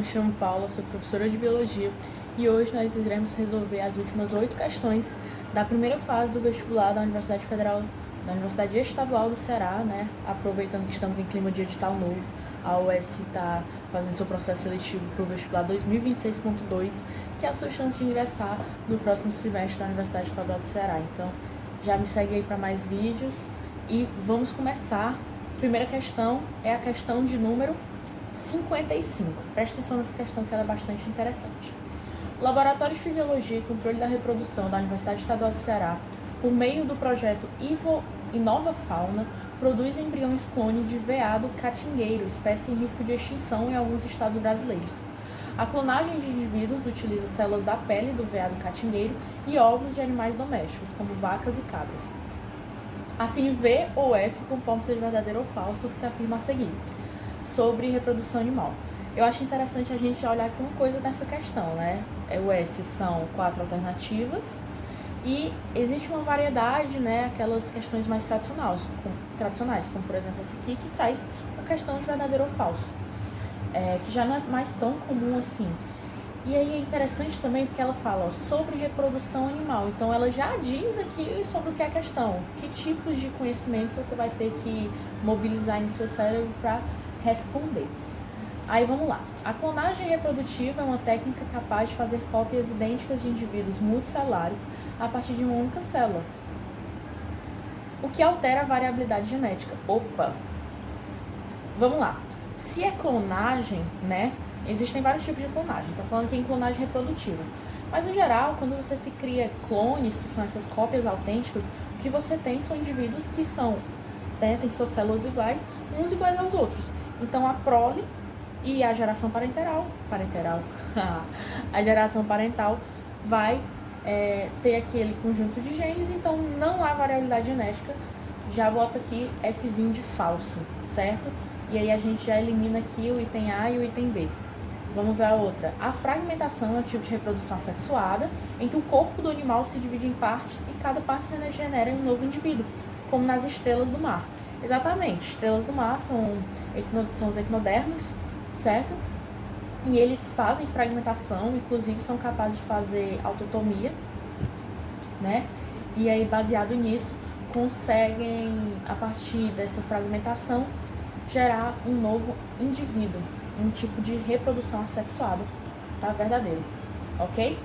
Me chamo Paula, sou professora de Biologia e hoje nós iremos resolver as últimas 8 questões da primeira fase do vestibular da Universidade Federal, da Universidade Estadual do Ceará, né? Aproveitando que estamos em clima de edital novo, a UES está fazendo seu processo seletivo para o vestibular 2026.2, que é a sua chance de ingressar no próximo semestre da Universidade Estadual do Ceará. Então, já me segue aí para mais vídeos e vamos começar. Primeira questão é a questão de número 55. Presta atenção nessa questão que ela é bastante interessante. O Laboratório de Fisiologia e Controle da Reprodução da Universidade Estadual do Ceará, por meio do projeto Inova Fauna, produz embriões clone de veado catingueiro, espécie em risco de extinção em alguns estados brasileiros. A clonagem de indivíduos utiliza células da pele do veado catingueiro e óvulos de animais domésticos, como vacas e cabras. Assim, V ou F conforme seja verdadeiro ou falso o que se afirma a seguir sobre reprodução animal. Eu acho interessante a gente olhar aqui uma coisa nessa questão, né? O S são 4 alternativas e existe uma variedade, né? Aquelas questões mais tradicionais, como por exemplo essa aqui, que traz a questão de verdadeiro ou falso, que já não é mais tão comum assim. E aí é interessante também porque ela fala sobre reprodução animal. Então ela já diz aqui sobre o que é a questão, que tipos de conhecimentos você vai ter que mobilizar no seu cérebro para responder. Aí vamos lá. A clonagem reprodutiva é uma técnica capaz de fazer cópias idênticas de indivíduos multicelulares a partir de uma única célula, o que altera a variabilidade genética. Opa! Vamos lá. Se é clonagem, né? Existem vários tipos de clonagem. Tá falando aqui em clonagem reprodutiva. Mas, em geral, quando você se cria clones, que são essas cópias autênticas, o que você tem são indivíduos que são, têm suas células iguais, uns iguais aos outros. Então, a prole e a geração parental, a geração parental vai ter aquele conjunto de genes, então não há variabilidade genética. Já bota aqui Fzinho de falso, certo? E aí a gente já elimina aqui o item A e o item B. Vamos ver a outra. A fragmentação é um tipo de reprodução assexuada, em que o corpo do animal se divide em partes e cada parte se regenera em um novo indivíduo, como nas estrelas do mar. Exatamente, estrelas do mar são os equinodermos, certo? E eles fazem fragmentação, inclusive são capazes de fazer autotomia, né? E aí, baseado nisso, conseguem, a partir dessa fragmentação, gerar um novo indivíduo, um tipo de reprodução assexuada, tá? Verdadeiro, ok?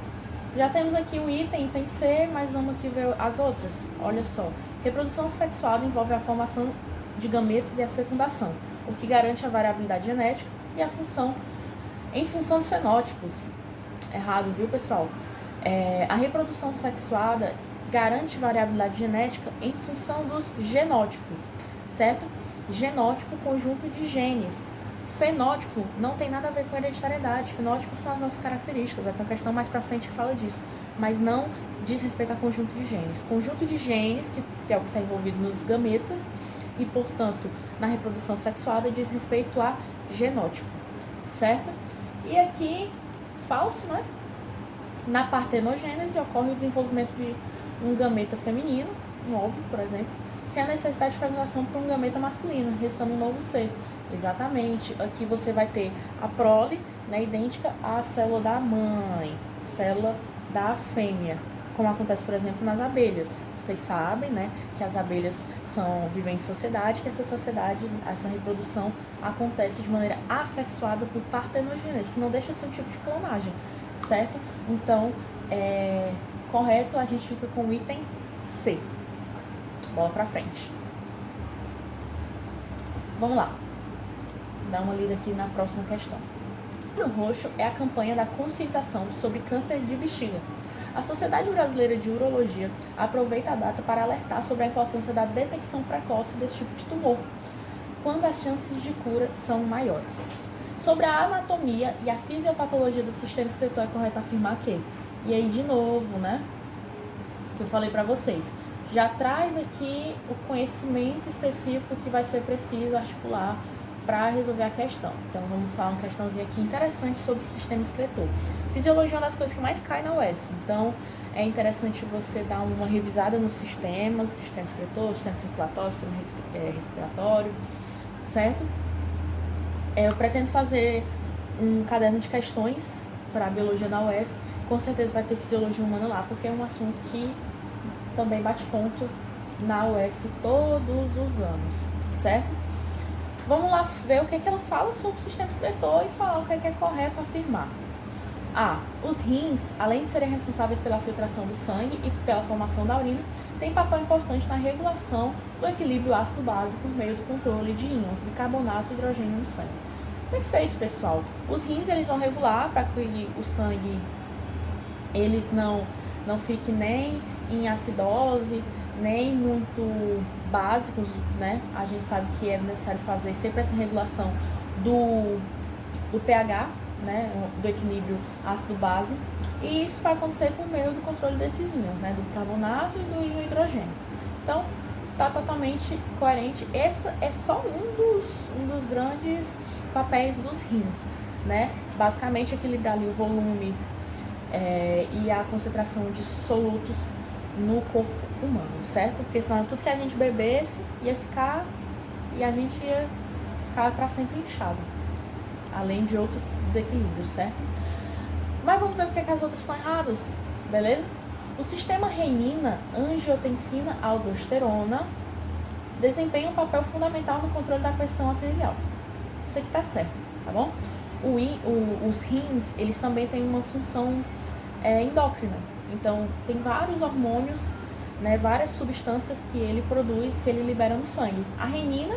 Já temos aqui o item C, mas vamos aqui ver as outras. Olha só, reprodução assexuada envolve a formação de gametas e a fecundação, o que garante a variabilidade genética e a função, em função dos fenótipos. Errado, viu, pessoal? A reprodução sexuada garante variabilidade genética em função dos genótipos, certo? Genótipo, conjunto de genes. Fenótipo não tem nada a ver com hereditariedade. Fenótipos são as nossas características. Vai ter uma questão mais pra frente que fala disso. Mas não diz respeito a conjunto de genes. Conjunto de genes, que é o que está envolvido nos gametas, e, portanto, na reprodução sexuada, diz respeito a genótipo, certo? E aqui, falso, né? Na partenogênese ocorre o desenvolvimento de um gameta feminino, um óvulo, por exemplo, sem a necessidade de fecundação para um gameta masculino, restando um novo ser. Exatamente. Aqui você vai ter a prole, né, idêntica à célula da mãe, célula da fêmea, como acontece, por exemplo, nas abelhas. Vocês sabem, né, que as abelhas vivem em sociedade, que essa sociedade, essa reprodução acontece de maneira assexuada por partenogênese, que não deixa de ser um tipo de clonagem, certo? Então, correto, a gente fica com o item C. Bola pra frente. Vamos lá. Dá uma lida aqui na próxima questão. O roxo é a campanha da conscientização sobre câncer de bexiga. A Sociedade Brasileira de Urologia aproveita a data para alertar sobre a importância da detecção precoce desse tipo de tumor, quando as chances de cura são maiores. Sobre a anatomia e a fisiopatologia do sistema excretor, é correto afirmar que... E aí, de novo, né? Que eu falei para vocês. Já traz aqui o conhecimento específico que vai ser preciso articular para resolver a questão. Então, vamos falar uma questãozinha aqui interessante sobre o sistema excretor. Fisiologia é uma das coisas que mais cai na UES. Então, é interessante você dar uma revisada nos sistemas, sistema excretor, sistema circulatório, sistema respiratório, certo? Eu pretendo fazer um caderno de questões para biologia na UES, com certeza vai ter fisiologia humana lá, porque é um assunto que também bate ponto na UES todos os anos, certo? Vamos lá ver o que é que ela fala sobre o sistema excretor e falar o que é correto afirmar. Os rins, além de serem responsáveis pela filtração do sangue e pela formação da urina, têm papel importante na regulação do equilíbrio ácido-base por meio do controle de íons, bicarbonato e hidrogênio no sangue. Perfeito, pessoal. Os rins, eles vão regular para que o sangue eles não fique nem em acidose, nem muito básicos, né? A gente sabe que é necessário fazer sempre essa regulação do pH, né? Do equilíbrio ácido-base. E isso vai acontecer por meio do controle desses íons, né? Do carbonato e do íon hidrogênio. Então, tá totalmente coerente. Esse é só um dos grandes papéis dos rins, né? Basicamente, equilibrar ali o volume e a concentração de solutos no corpo humano, certo? Porque senão tudo que a gente bebesse ia ficar e a gente ia ficar para sempre inchado, além de outros desequilíbrios, certo? Mas vamos ver porque que as outras estão erradas, beleza? O sistema renina, angiotensina, aldosterona desempenha um papel fundamental no controle da pressão arterial. Isso aqui tá certo, tá bom? Os rins, eles também têm uma função endócrina. Então, tem vários hormônios, né, várias substâncias que ele produz, que ele libera no sangue. A renina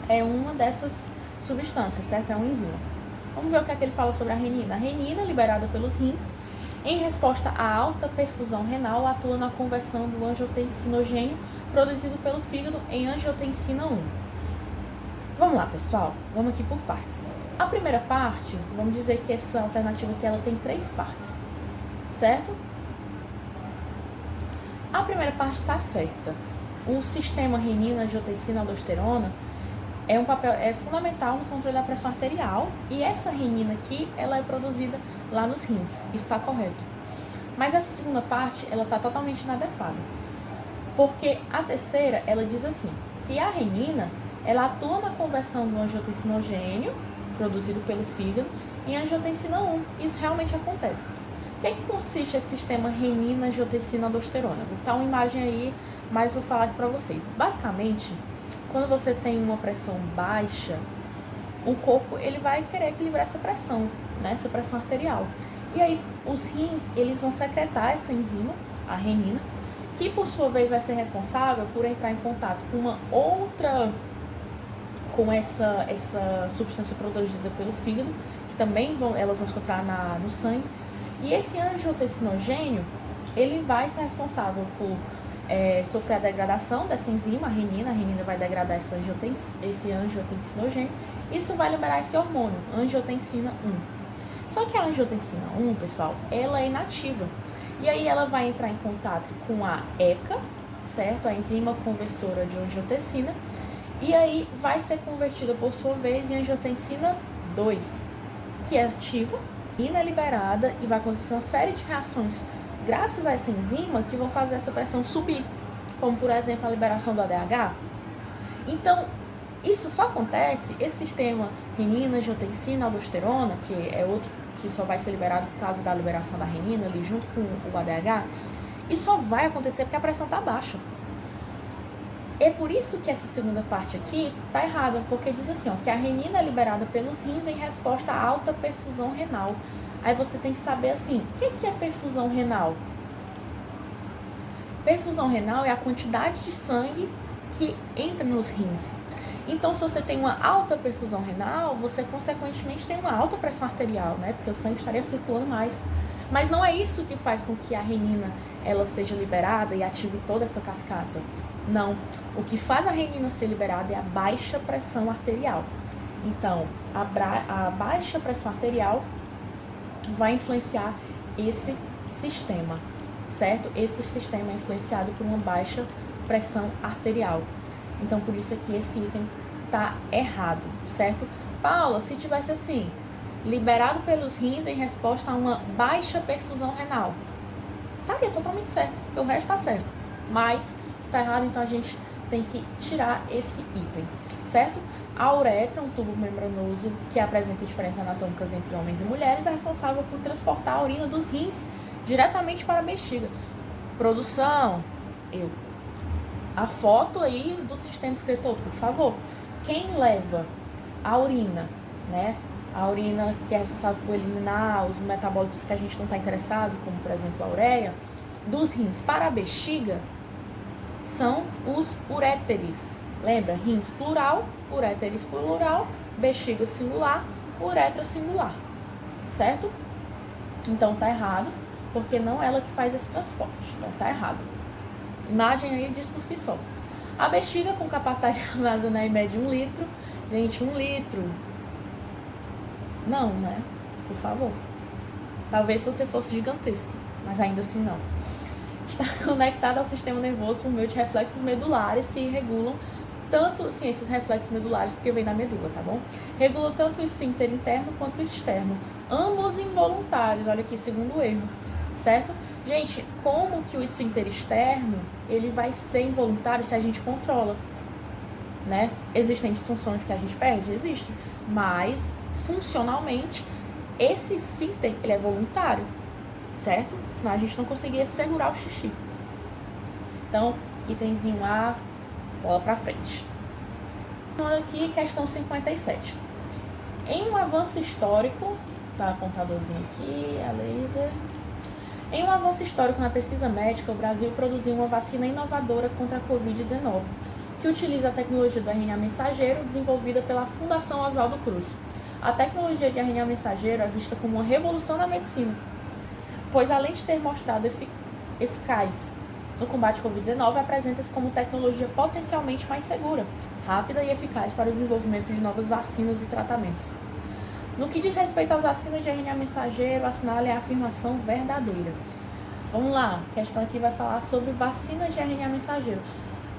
é uma dessas substâncias, certo? É um enzima. Vamos ver o que é que ele fala sobre a renina. A renina, liberada pelos rins, em resposta à alta perfusão renal, atua na conversão do angiotensinogênio produzido pelo fígado em angiotensina 1. Vamos lá, pessoal. Vamos aqui por partes. A primeira parte, vamos dizer que essa alternativa aqui, ela tem 3 partes, certo? A primeira parte está certa. O sistema renina, angiotensina, aldosterona é fundamental no controle da pressão arterial, e essa renina aqui, ela é produzida lá nos rins. Isso está correto. Mas essa segunda parte, ela está totalmente inadequada. Porque a terceira, ela diz assim, que a renina, ela atua na conversão do angiotensinogênio, produzido pelo fígado, em angiotensina 1. Isso realmente acontece. O que é que consiste esse sistema renina, angiotensina, aldosterona? Vou botar uma imagem aí, mas vou falar aqui para vocês. Basicamente, quando você tem uma pressão baixa, o corpo ele vai querer equilibrar essa pressão, né? Essa pressão arterial. E aí, os rins, eles vão secretar essa enzima, a renina, que por sua vez vai ser responsável por entrar em contato com uma outra, com essa substância produzida pelo fígado, que também elas vão se encontrar no sangue. E esse angiotensinogênio, ele vai ser responsável por sofrer a degradação dessa enzima, a renina vai degradar esse angiotensinogênio. Isso vai liberar esse hormônio, angiotensina 1. Só que a angiotensina 1, pessoal, ela é inativa. E aí ela vai entrar em contato com a ECA, certo? A enzima conversora de angiotensina. E aí vai ser convertida, por sua vez, em angiotensina 2, que é ativa, liberada, e vai acontecer uma série de reações graças a essa enzima que vão fazer essa pressão subir, como por exemplo a liberação do ADH. Então, isso só acontece, esse sistema renina, angiotensina, aldosterona, que é outro que só vai ser liberado por causa da liberação da renina ali junto com o ADH, isso só vai acontecer porque a pressão está baixa. É por isso que essa segunda parte aqui está errada, porque diz assim, ó, que a renina é liberada pelos rins em resposta à alta perfusão renal. Aí você tem que saber assim, o que é perfusão renal? Perfusão renal é a quantidade de sangue que entra nos rins. Então, se você tem uma alta perfusão renal, você consequentemente tem uma alta pressão arterial, né? Porque o sangue estaria circulando mais. Mas não é isso que faz com que a renina ela seja liberada e ative toda essa cascata. Não. O que faz a renina ser liberada é a baixa pressão arterial. Então, a baixa pressão arterial vai influenciar esse sistema, certo? Esse sistema é influenciado por uma baixa pressão arterial. Então, por isso aqui esse item tá errado, certo? Paula, se tivesse assim, liberado pelos rins em resposta a uma baixa perfusão renal, estaria totalmente certo, porque o resto tá certo. Mas está errado, então a gente tem que tirar esse item, certo? A uretra, um tubo membranoso que apresenta diferenças anatômicas entre homens e mulheres, é responsável por transportar a urina dos rins diretamente para a bexiga. Produção, a foto aí do sistema excretor, por favor. Quem leva a urina, né? A urina que é responsável por eliminar os metabólitos que a gente não está interessado, como por exemplo a ureia, dos rins para a bexiga, são os uréteres. Lembra? Rins plural, uréteres plural, bexiga singular, uretra singular. Certo? Então tá errado, porque não é ela que faz esse transporte. Então tá errado. Imagem aí diz por si só. A bexiga com capacidade de armazenar em média 1 litro. Gente, 1 litro. Não, né? Por favor. Talvez se você fosse gigantesco, mas ainda assim não. Está conectado ao sistema nervoso por meio de reflexos medulares que regulam tanto, sim, esses reflexos medulares, porque vem da medula, tá bom? Regulam tanto o esfíncter interno quanto o externo. Ambos involuntários, olha aqui, segundo erro, certo? Gente, como que o esfíncter externo, ele vai ser involuntário se a gente controla, né? Existem disfunções que a gente perde? Existe. Mas, funcionalmente, esse esfíncter, ele é voluntário, certo? Senão a gente não conseguiria segurar o xixi. Então, itemzinho A, bola pra frente. Aqui, questão 57. Em um avanço histórico, tá, contadorzinho aqui, a laser. Em um avanço histórico na pesquisa médica, o Brasil produziu uma vacina inovadora contra a Covid-19, que utiliza a tecnologia do RNA mensageiro desenvolvida pela Fundação Oswaldo Cruz. A tecnologia de RNA mensageiro é vista como uma revolução na medicina, pois além de ter mostrado eficaz no combate à Covid-19, apresenta-se como tecnologia potencialmente mais segura, rápida e eficaz para o desenvolvimento de novas vacinas e tratamentos. No que diz respeito às vacinas de RNA mensageiro, assinale a afirmação verdadeira. Vamos lá, a questão aqui vai falar sobre vacinas de RNA mensageiro.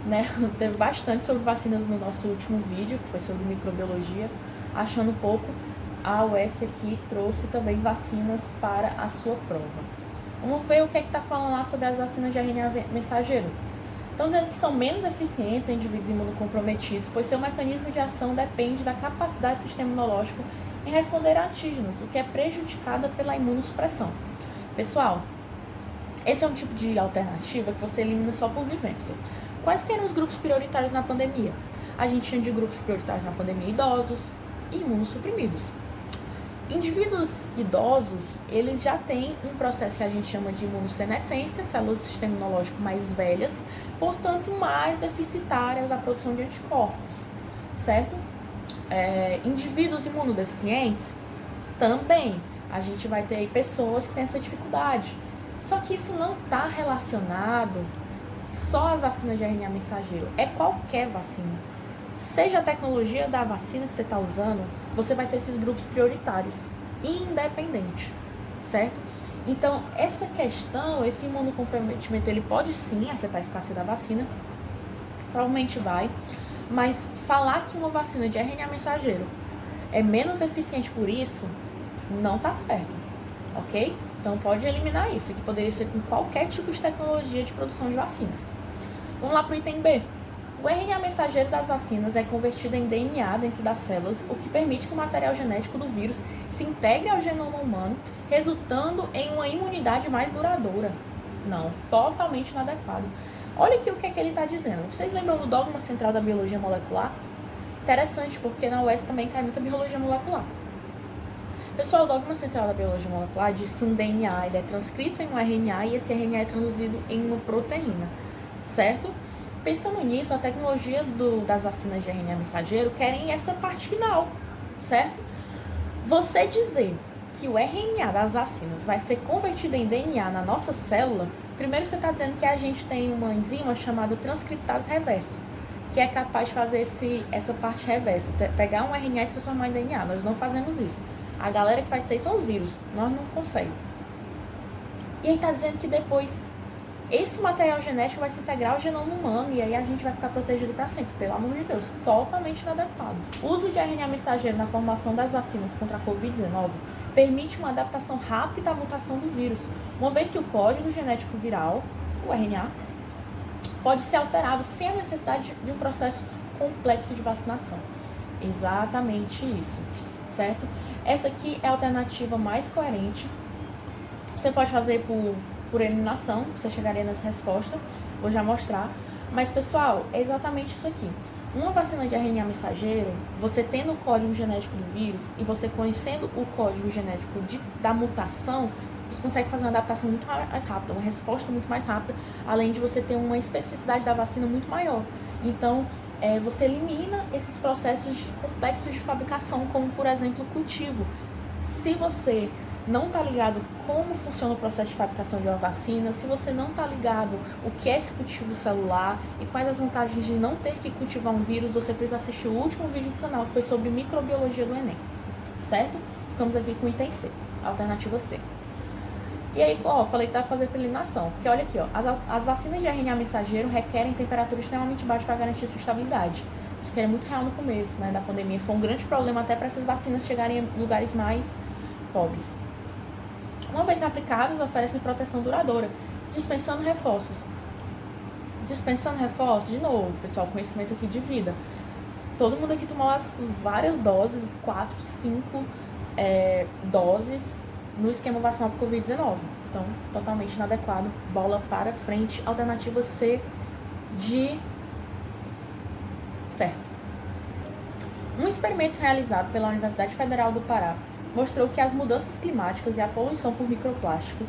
Né? Teve bastante sobre vacinas no nosso último vídeo, que foi sobre microbiologia. Achando pouco, a UES aqui trouxe também vacinas para a sua prova. Vamos ver o que é que está falando lá sobre as vacinas de RNA mensageiro. Estão dizendo que são menos eficientes em indivíduos imunocomprometidos, pois seu mecanismo de ação depende da capacidade do sistema imunológico em responder a antígenos, o que é prejudicada pela imunossupressão. Pessoal, esse é um tipo de alternativa que você elimina só por vivência. Quais que eram os grupos prioritários na pandemia? A gente tinha de grupos prioritários na pandemia idosos e imunossuprimidos. Indivíduos idosos, eles já têm um processo que a gente chama de imunossenescência, células do sistema imunológico mais velhas, portanto mais deficitárias da produção de anticorpos, certo? Indivíduos imunodeficientes, também a gente vai ter aí pessoas que têm essa dificuldade. Só que isso não está relacionado só às vacinas de RNA mensageiro, é qualquer vacina. Seja a tecnologia da vacina que você está usando, você vai ter esses grupos prioritários, independente, certo? Então, essa questão, esse imunocomprometimento, ele pode sim afetar a eficácia da vacina, provavelmente vai, mas falar que uma vacina de RNA mensageiro é menos eficiente por isso, não tá certo, ok? Então, pode eliminar isso, que poderia ser com qualquer tipo de tecnologia de produção de vacinas. Vamos lá para o item B. O RNA mensageiro das vacinas é convertido em DNA dentro das células, o que permite que o material genético do vírus se integre ao genoma humano, resultando em uma imunidade mais duradoura. Não, totalmente inadequado. Olha aqui o que é que ele está dizendo. Vocês lembram do dogma central da biologia molecular? Interessante, porque na UES também cai muita biologia molecular. Pessoal, o dogma central da biologia molecular diz que um DNA ele é transcrito em um RNA e esse RNA é traduzido em uma proteína, certo? Pensando nisso, a tecnologia das vacinas de RNA mensageiro querem essa parte final, certo? Você dizer que o RNA das vacinas vai ser convertido em DNA na nossa célula, primeiro você está dizendo que a gente tem uma enzima chamada transcriptase reversa, que é capaz de fazer essa parte reversa, pegar um RNA e transformar em DNA. Nós não fazemos isso. A galera que faz isso aí são os vírus, nós não conseguimos. E aí está dizendo que depois esse material genético vai se integrar ao genoma humano e aí a gente vai ficar protegido para sempre. Pelo amor de Deus, totalmente inadequado. O uso de RNA mensageiro na formação das vacinas contra a Covid-19 permite uma adaptação rápida à mutação do vírus, uma vez que o código genético viral, o RNA, pode ser alterado sem a necessidade de um processo complexo de vacinação. Exatamente isso, certo? Essa aqui é a alternativa mais coerente. Você pode fazer por eliminação, você chegaria nessa resposta, vou já mostrar. Mas, pessoal, é exatamente isso aqui. Uma vacina de RNA mensageiro, você tendo o código genético do vírus e você conhecendo o código genético da mutação, você consegue fazer uma adaptação muito mais rápida, uma resposta muito mais rápida, além de você ter uma especificidade da vacina muito maior. Então, você elimina esses processos complexos de fabricação, como, por exemplo, o cultivo. Se você não está ligado como funciona o processo de fabricação de uma vacina, se você não está ligado o que é esse cultivo celular e quais as vantagens de não ter que cultivar um vírus, você precisa assistir o último vídeo do canal, que foi sobre microbiologia do Enem, certo? Ficamos aqui com o item C, alternativa C. E aí, falei que dá pra fazer por eliminação, porque olha aqui, as vacinas de RNA mensageiro requerem temperatura extremamente baixa para garantir sua estabilidade. Isso que era muito real no começo, né, da pandemia. Foi um grande problema até para essas vacinas chegarem em lugares mais pobres. Uma vez aplicadas, oferecem proteção duradoura, dispensando reforços. Dispensando reforços, de novo, pessoal, conhecimento aqui de vida. Todo mundo aqui tomou as várias doses, 4, 5 doses no esquema vacinal para Covid-19. Então, totalmente inadequado. Bola para frente. Alternativa C de certo. Um experimento realizado pela Universidade Federal do Pará mostrou que as mudanças climáticas e a poluição por microplásticos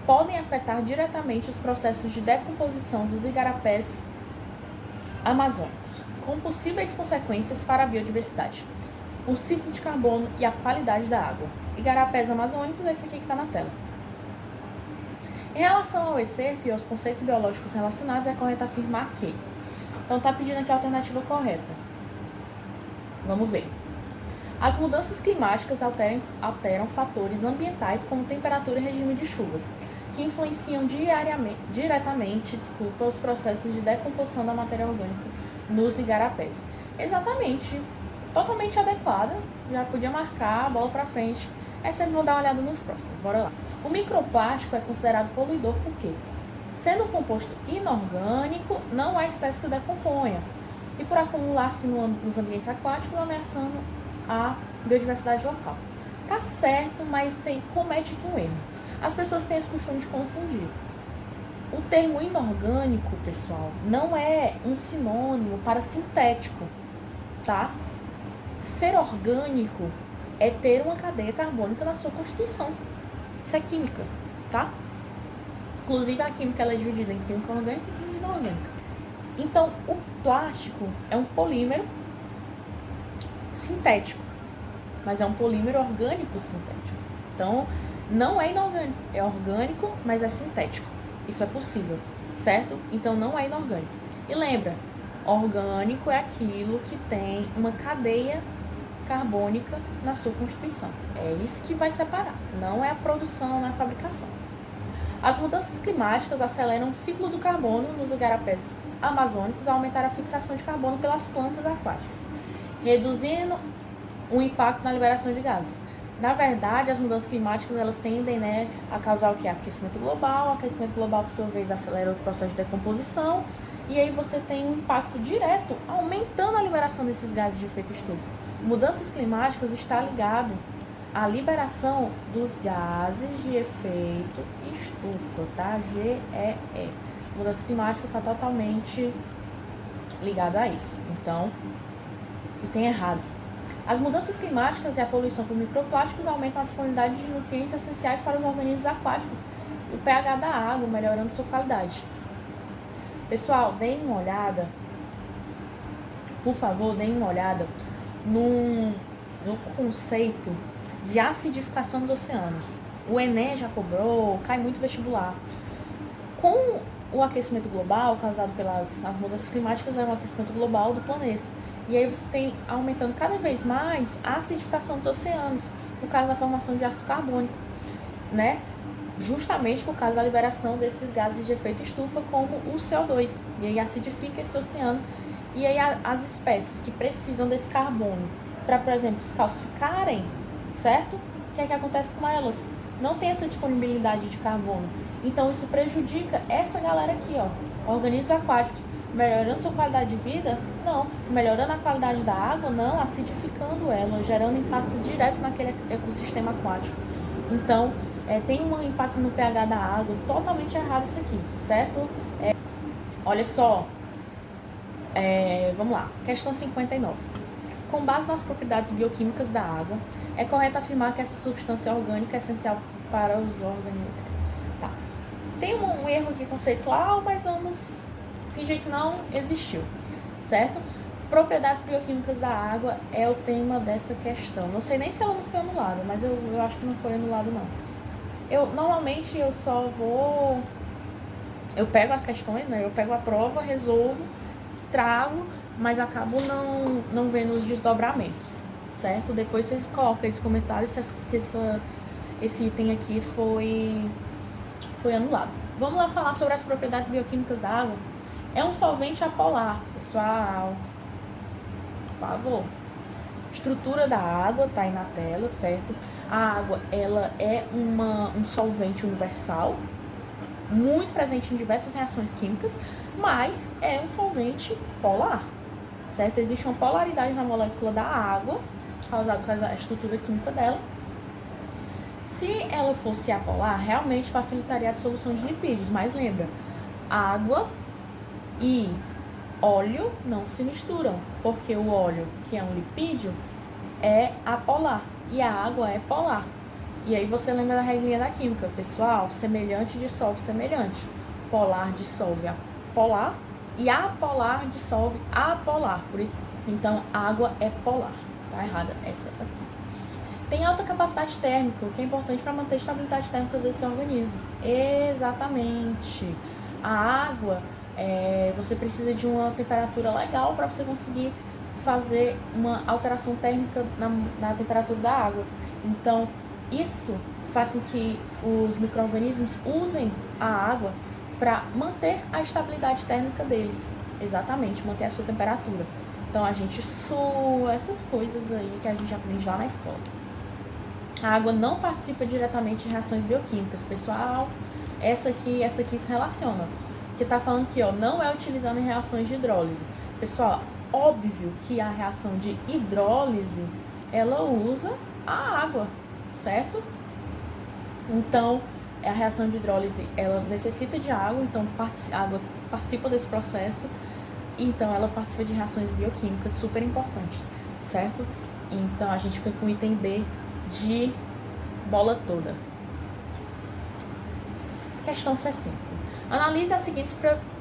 podem afetar diretamente os processos de decomposição dos igarapés amazônicos, com possíveis consequências para a biodiversidade, o ciclo de carbono e a qualidade da água. Igarapés amazônicos, esse aqui que está na tela. Em relação ao excerto e aos conceitos biológicos relacionados, é correto afirmar que... Então, está pedindo aqui a alternativa correta. Vamos ver. As mudanças climáticas alteram fatores ambientais como temperatura e regime de chuvas, que influenciam diretamente os processos de decomposição da matéria orgânica nos igarapés. Exatamente, totalmente adequada, já podia marcar, bola para frente. Aí sempre vou dar uma olhada nos próximos, bora lá. O microplástico é considerado poluidor por quê? Sendo um composto inorgânico, não há espécie que o decomponha, e por acumular-se nos ambientes aquáticos, ameaçando a biodiversidade local. Tá certo, mas comete aqui um erro. As pessoas têm esse costume de confundir. O termo inorgânico, pessoal, não é um sinônimo para sintético, tá? Ser orgânico é ter uma cadeia carbônica na sua constituição. Isso é química, tá? Inclusive, a química ela é dividida em química orgânica e química inorgânica. Então, o plástico é um polímero sintético, mas é um polímero orgânico sintético. Então, não é inorgânico, é orgânico, mas é sintético. Isso é possível, certo? Então, não é inorgânico. E lembra, orgânico é aquilo que tem uma cadeia carbônica na sua constituição. É isso que vai separar, não é a produção, não é a fabricação. As mudanças climáticas aceleram o ciclo do carbono nos igarapés amazônicos a aumentar a fixação de carbono pelas plantas aquáticas, reduzindo o impacto na liberação de gases. Na verdade, as mudanças climáticas elas tendem, né, a causar o que? Aquecimento global. O aquecimento global, por sua vez, acelera o processo de decomposição. E aí você tem um impacto direto, aumentando a liberação desses gases de efeito estufa. Mudanças climáticas está ligado à liberação dos gases de efeito estufa, tá? GEE. Mudanças climáticas está totalmente ligado a isso. Então, tem errado. As mudanças climáticas e a poluição por microplásticos aumentam a disponibilidade de nutrientes essenciais para os organismos aquáticos e o pH da água, melhorando sua qualidade. Pessoal, deem uma olhada, por favor, deem uma olhada no conceito de acidificação dos oceanos. O Enem já cobrou, cai muito vestibular. Com o aquecimento global causado pelas mudanças climáticas, vai um aquecimento global do planeta. E aí você tem aumentando cada vez mais a acidificação dos oceanos, por causa da formação de ácido carbônico, né? Justamente por causa da liberação desses gases de efeito estufa, como o CO2. E aí acidifica esse oceano. E aí as espécies que precisam desse carbono para, por exemplo, se calcificarem, certo? O que é que acontece com elas? Não tem essa disponibilidade de carbono. Então isso prejudica essa galera aqui, ó, organismos aquáticos. Melhorando sua qualidade de vida? Não. Melhorando a qualidade da água? Não. Acidificando ela, gerando impactos diretos naquele ecossistema aquático. Então, tem um impacto no pH da água, totalmente errado isso aqui, certo? Olha só, vamos lá, questão 59. Com base nas propriedades bioquímicas da água, é correto afirmar que essa substância orgânica é essencial para os organismos. Tá. Tem um erro aqui conceitual, mas vamos fingir que não existiu, certo? Propriedades bioquímicas da água é o tema dessa questão. Não sei nem se ela não foi anulada, mas eu acho que não foi anulado não. Normalmente eu só vou... Eu pego as questões, né? Eu pego a prova, resolvo, trago, mas acabo não vendo os desdobramentos, certo? Depois vocês colocam aí nos comentários se esse item aqui foi anulado. Vamos lá falar sobre as propriedades bioquímicas da água. É um solvente apolar, pessoal. Por favor. Estrutura da água, tá aí na tela, certo? A água, ela é um solvente universal, muito presente em diversas reações químicas, mas é um solvente polar, certo? Existe uma polaridade na molécula da água, causada pela estrutura química dela. Se ela fosse apolar, realmente facilitaria a dissolução de lipídios, mas lembra, água e óleo não se misturam, porque o óleo, que é um lipídio, é apolar e a água é polar. E aí você lembra da regrinha da química, pessoal? Semelhante dissolve semelhante. Polar dissolve polar e apolar dissolve apolar. Por isso, então, água é polar. Tá errada essa aqui. Tem alta capacidade térmica, o que é importante para manter a estabilidade térmica desses organismos. Exatamente. A água, você precisa de uma temperatura legal para você conseguir fazer uma alteração térmica na temperatura da água. Então, isso faz com que os micro-organismos usem a água para manter a estabilidade térmica deles. Exatamente, manter a sua temperatura. Então, a gente sua, essas coisas aí que a gente aprende lá na escola. A água não participa diretamente de reações bioquímicas, pessoal. Essa aqui se relaciona. Que tá falando aqui, ó, não é utilizando em reações de hidrólise. Pessoal, óbvio que a reação de hidrólise, ela usa a água, certo? Então, a reação de hidrólise, ela necessita de água, então a água participa desse processo, então ela participa de reações bioquímicas super importantes, certo? Então, a gente fica com o item B de bola toda. Questão 65. Analise as seguintes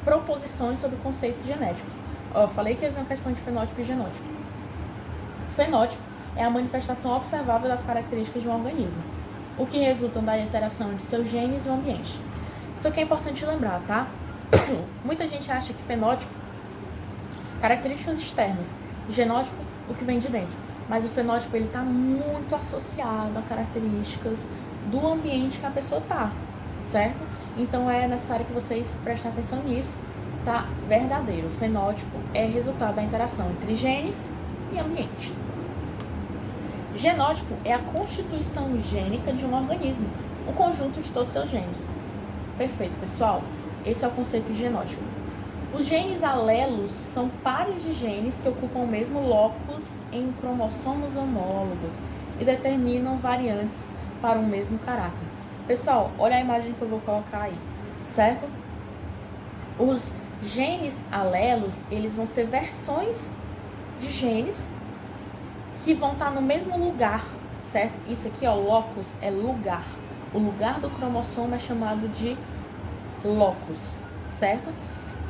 proposições sobre conceitos genéticos. Eu falei que havia uma questão de fenótipo e genótipo. Fenótipo é a manifestação observável das características de um organismo, o que resulta da interação de seus genes e o ambiente. Isso aqui é importante lembrar, tá? Muita gente acha que fenótipo, características externas, e genótipo, o que vem de dentro. Mas o fenótipo, ele está muito associado a características do ambiente que a pessoa está, certo? Então, é necessário que vocês prestem atenção nisso, tá? Verdadeiro. O fenótipo é resultado da interação entre genes e ambiente. Genótipo é a constituição gênica de um organismo, o conjunto de todos os seus genes. Perfeito, pessoal? Esse é o conceito de genótipo. Os genes alelos são pares de genes que ocupam o mesmo locus em cromossomos homólogos e determinam variantes para um mesmo caráter. Pessoal, olha a imagem que eu vou colocar aí, certo? Os genes alelos, eles vão ser versões de genes que vão estar no mesmo lugar, certo? Isso aqui, ó, locus, é lugar. O lugar do cromossomo é chamado de locus, certo?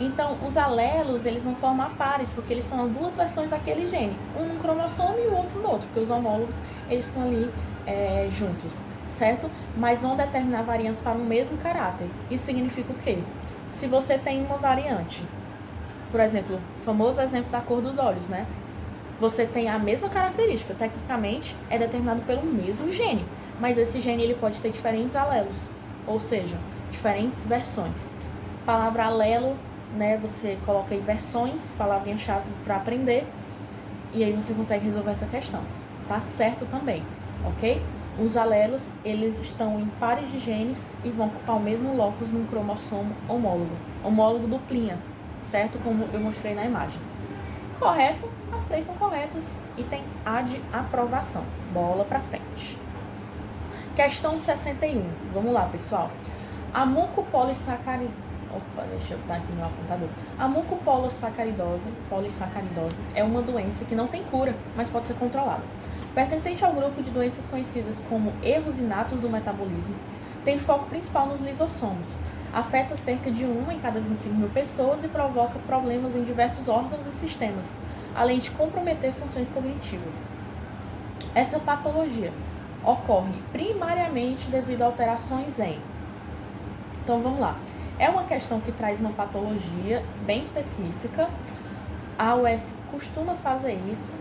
Então, os alelos, eles vão formar pares, porque eles são duas versões daquele gene. Um no cromossomo e o outro no outro, porque os homólogos, eles estão ali juntos, certo? Mas vão determinar variantes para o mesmo caráter. Isso significa o quê? Se você tem uma variante, por exemplo, o famoso exemplo da cor dos olhos, né? Você tem a mesma característica, tecnicamente é determinado pelo mesmo gene, mas esse gene ele pode ter diferentes alelos, ou seja, diferentes versões. Palavra alelo, né? Você coloca aí versões, palavrinha-chave para aprender, e aí você consegue resolver essa questão. Tá certo também, ok? Os alelos, eles estão em pares de genes e vão ocupar o mesmo locus num cromossomo homólogo. Homólogo duplinha, certo? Como eu mostrei na imagem. Correto? As 3 são corretas e tem A de aprovação. Bola pra frente. Questão 61. Vamos lá, pessoal. A mucopolissacaridose. Opa, deixa eu botar aqui no apontador. A mucopolissacaridose é uma doença que não tem cura, mas pode ser controlada. Pertencente ao grupo de doenças conhecidas como erros inatos do metabolismo, tem foco principal nos lisossomos. Afeta cerca de 1 em cada 25 mil pessoas e provoca problemas em diversos órgãos e sistemas, além de comprometer funções cognitivas. Essa patologia ocorre primariamente devido a alterações em... Então vamos lá. É uma questão que traz uma patologia bem específica. A UES costuma fazer isso,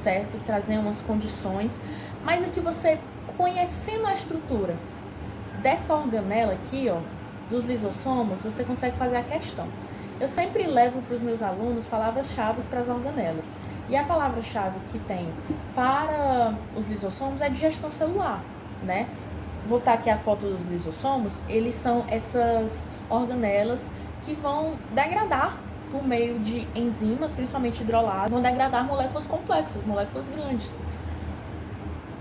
certo? Trazer umas condições. Mas aqui você, conhecendo a estrutura dessa organela aqui, ó, dos lisossomos, você consegue fazer a questão. Eu sempre levo para os meus alunos palavras-chave para as organelas. E a palavra-chave que tem para os lisossomos é digestão celular, né? Vou botar aqui a foto dos lisossomos. Eles são essas organelas que vão degradar por meio de enzimas, principalmente hidrolases, vão degradar moléculas complexas, moléculas grandes.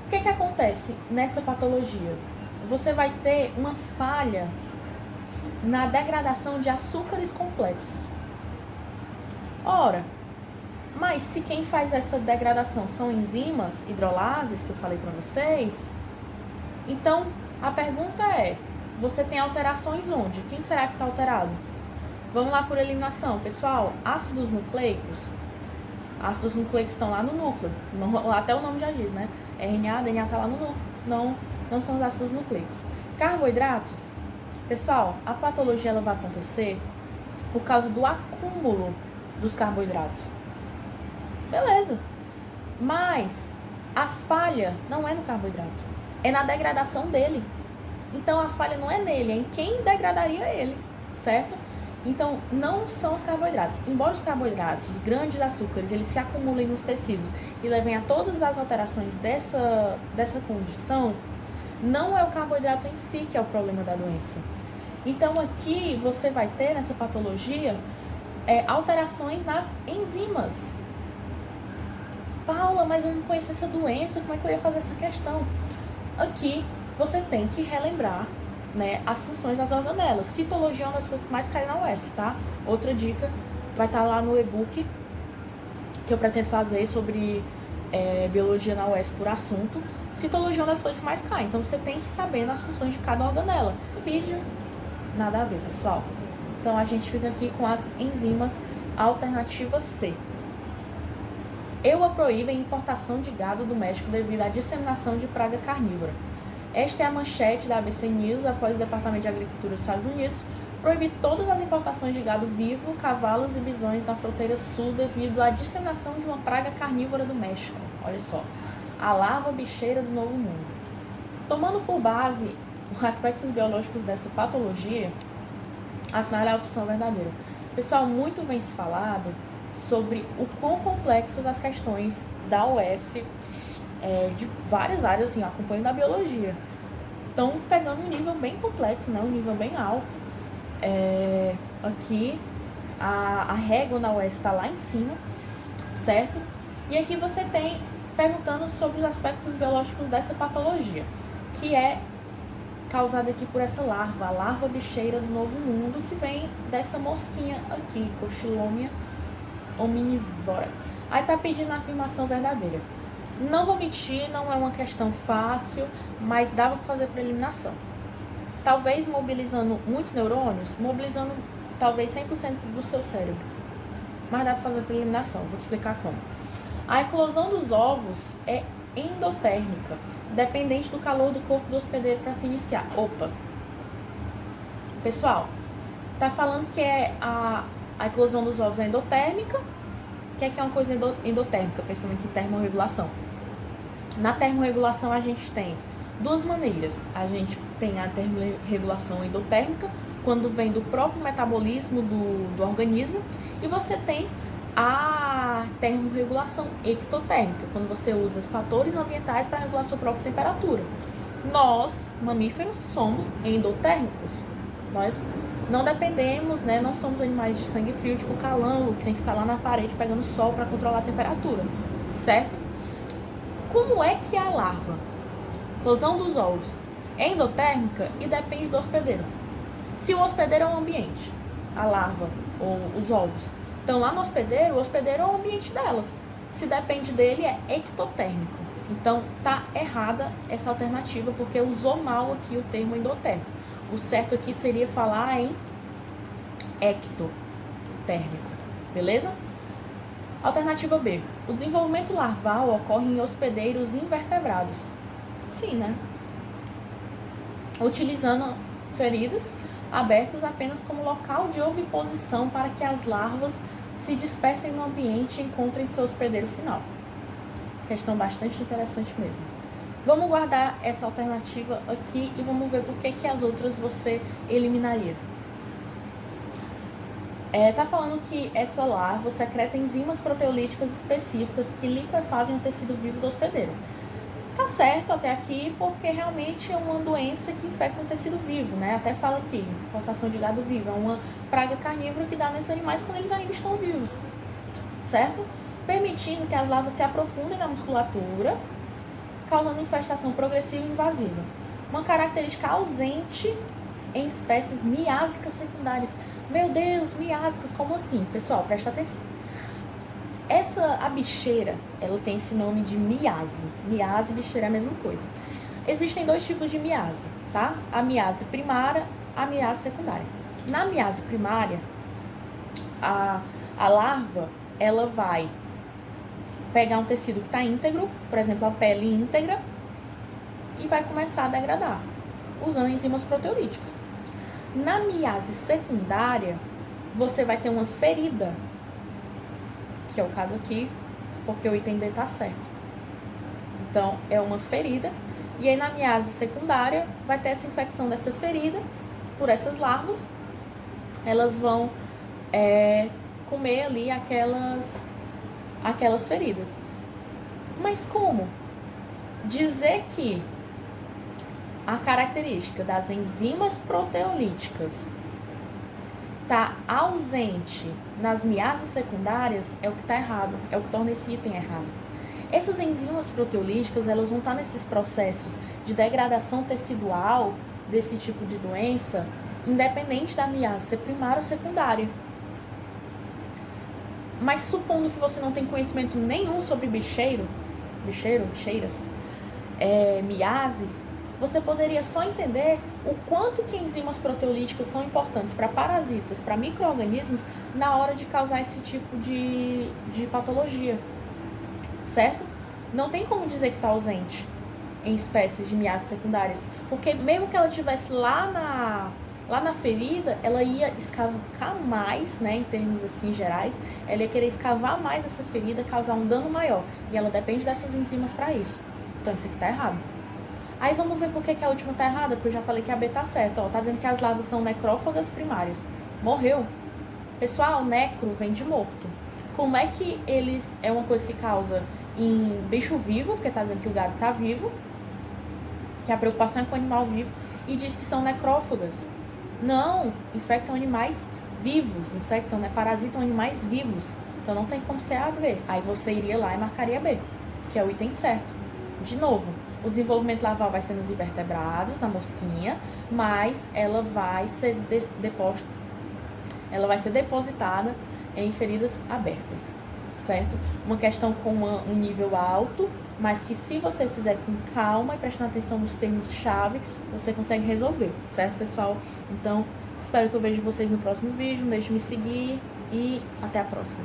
O que acontece nessa patologia? Você vai ter uma falha na degradação de açúcares complexos. Ora, mas se quem faz essa degradação são enzimas hidrolases, que eu falei para vocês, então a pergunta é, você tem alterações onde? Quem será que está alterado? Vamos lá por eliminação, pessoal. Ácidos nucleicos. Ácidos nucleicos estão lá no núcleo. Até o nome já diz, né? RNA, DNA está lá no núcleo. Não são os ácidos nucleicos. Carboidratos. Pessoal, a patologia ela vai acontecer por causa do acúmulo dos carboidratos. Beleza. Mas a falha não é no carboidrato. É na degradação dele. Então a falha não é nele, é em quem degradaria ele, certo? Então não são os carboidratos. Embora os carboidratos, os grandes açúcares, eles se acumulem nos tecidos e levem a todas as alterações dessa condição, não é o carboidrato em si que é o problema da doença. Então aqui você vai ter nessa patologia alterações nas enzimas. Paula, mas eu não conheço essa doença, como é que eu ia fazer essa questão? Aqui você tem que relembrar, né, as funções das organelas. Citologia é uma das coisas que mais cai na UES, tá? Outra dica vai estar lá no e-book que eu pretendo fazer sobre biologia na UES por assunto. Citologia é uma das coisas que mais cai, então você tem que saber as funções de cada organela. Vídeo, nada a ver, pessoal. Então a gente fica aqui com as enzimas. Alternativa C. EUA proíbe a importação de gado do México devido à disseminação de praga carnívora. Esta é a manchete da ABC News após o Departamento de Agricultura dos Estados Unidos proibir todas as importações de gado vivo, cavalos e bisões na fronteira sul devido à disseminação de uma praga carnívora do México. Olha só, a larva bicheira do Novo Mundo. Tomando por base os aspectos biológicos dessa patologia, assinale a opção verdadeira. Pessoal, muito vem se falado sobre o quão complexas as questões da UES de várias áreas, assim, acompanho da biologia. Estão pegando um nível bem complexo, né? Um nível bem alto. Aqui, a régua na UES está lá em cima, certo? E aqui você tem perguntando sobre os aspectos biológicos dessa patologia, que é causada aqui por essa larva, a larva bicheira do Novo Mundo, que vem dessa mosquinha aqui, Cochilomia omnivorax. Aí tá pedindo a afirmação verdadeira. Não vou mentir, não é uma questão fácil, mas dava para fazer por eliminação. Talvez mobilizando muitos neurônios, mobilizando talvez 100% do seu cérebro. Mas dá para fazer por eliminação, vou te explicar como. A eclosão dos ovos é endotérmica, dependente do calor do corpo do hospedeiro para se iniciar. Opa! Pessoal, tá falando que a eclosão dos ovos é endotérmica. O que é uma coisa endotérmica? Pensando aqui em termorregulação. Na termorregulação a gente tem duas maneiras. A gente tem a termorregulação endotérmica, quando vem do próprio metabolismo do organismo, e você tem a termorregulação ectotérmica, quando você usa fatores ambientais para regular sua própria temperatura. Nós, mamíferos, somos endotérmicos. Nós não dependemos, né, não somos animais de sangue frio, tipo calango, que tem que ficar lá na parede pegando sol para controlar a temperatura, certo? Como é que a larva, eclosão dos ovos, é endotérmica e depende do hospedeiro? Se o hospedeiro é o ambiente, a larva ou os ovos estão lá no hospedeiro, o hospedeiro é o ambiente delas. Se depende dele, é ectotérmico. Então, tá errada essa alternativa, porque usou mal aqui o termo endotérmico. O certo aqui seria falar em ectotérmico, beleza? Alternativa B. O desenvolvimento larval ocorre em hospedeiros invertebrados. Sim, né? Utilizando feridas abertas apenas como local de oviposição para que as larvas se dispersem no ambiente e encontrem seu hospedeiro final. Questão bastante interessante mesmo. Vamos guardar essa alternativa aqui e vamos ver por que as outras você eliminaria. Tá falando que essa larva secreta enzimas proteolíticas específicas que liquefazem o tecido vivo do hospedeiro. Tá certo até aqui, porque realmente é uma doença que infecta o tecido vivo, né? Até fala aqui, importação de gado vivo, é uma praga carnívora que dá nesses animais quando eles ainda estão vivos, certo? Permitindo que as larvas se aprofundem na musculatura, causando infestação progressiva e invasiva. Uma característica ausente em espécies miásicas secundárias. Meu Deus, miásicas, como assim? Pessoal, presta atenção. A bicheira, ela tem esse nome de miase. Miase e bicheira é a mesma coisa. Existem dois tipos de miase, tá? A miase primária, a miase secundária. Na miase primária, a larva, ela vai pegar um tecido que está íntegro, por exemplo, a pele íntegra, e vai começar a degradar, usando enzimas proteolíticas. Na miase secundária, você vai ter uma ferida, que é o caso aqui, porque o item B está certo. Então, é uma ferida. E aí, na miase secundária, vai ter essa infecção dessa ferida por essas larvas. Elas vão comer ali aquelas feridas. Mas como? Dizer que a característica das enzimas proteolíticas está ausente nas miases secundárias é o que está errado, é o que torna esse item errado. Essas enzimas proteolíticas, elas vão estar nesses processos de degradação tecidual desse tipo de doença, independente da miase ser primária ou secundária. Mas supondo que você não tem conhecimento nenhum sobre bicheiras, miases, você poderia só entender o quanto que enzimas proteolíticas são importantes para parasitas, para micro-organismos, na hora de causar esse tipo de patologia, certo? Não tem como dizer que está ausente em espécies de miases secundárias, porque mesmo que ela estivesse lá na ferida, ela ia escavar mais, né, em termos assim gerais, ela ia querer escavar mais essa ferida, causar um dano maior, e ela depende dessas enzimas para isso. Então isso aqui está errado. Aí vamos ver por que a última tá errada, porque eu já falei que a B tá certa. Ó, tá dizendo que as larvas são necrófagas primárias. Morreu. Pessoal, necro vem de morto. Como é que eles... É uma coisa que causa em bicho vivo, porque tá dizendo que o gado tá vivo, que a preocupação é com o animal vivo, e diz que são necrófagas. Não, infectam animais vivos, parasitam animais vivos. Então não tem como ser A, B. Aí você iria lá e marcaria B, que é o item certo. De novo, o desenvolvimento larval vai ser nos invertebrados, na mosquinha, mas ela vai ser depositada em feridas abertas, certo? Uma questão com um nível alto, mas que se você fizer com calma e prestando atenção nos termos-chave, você consegue resolver, certo, pessoal? Então, espero que eu veja vocês no próximo vídeo, não deixe de me seguir e até a próxima.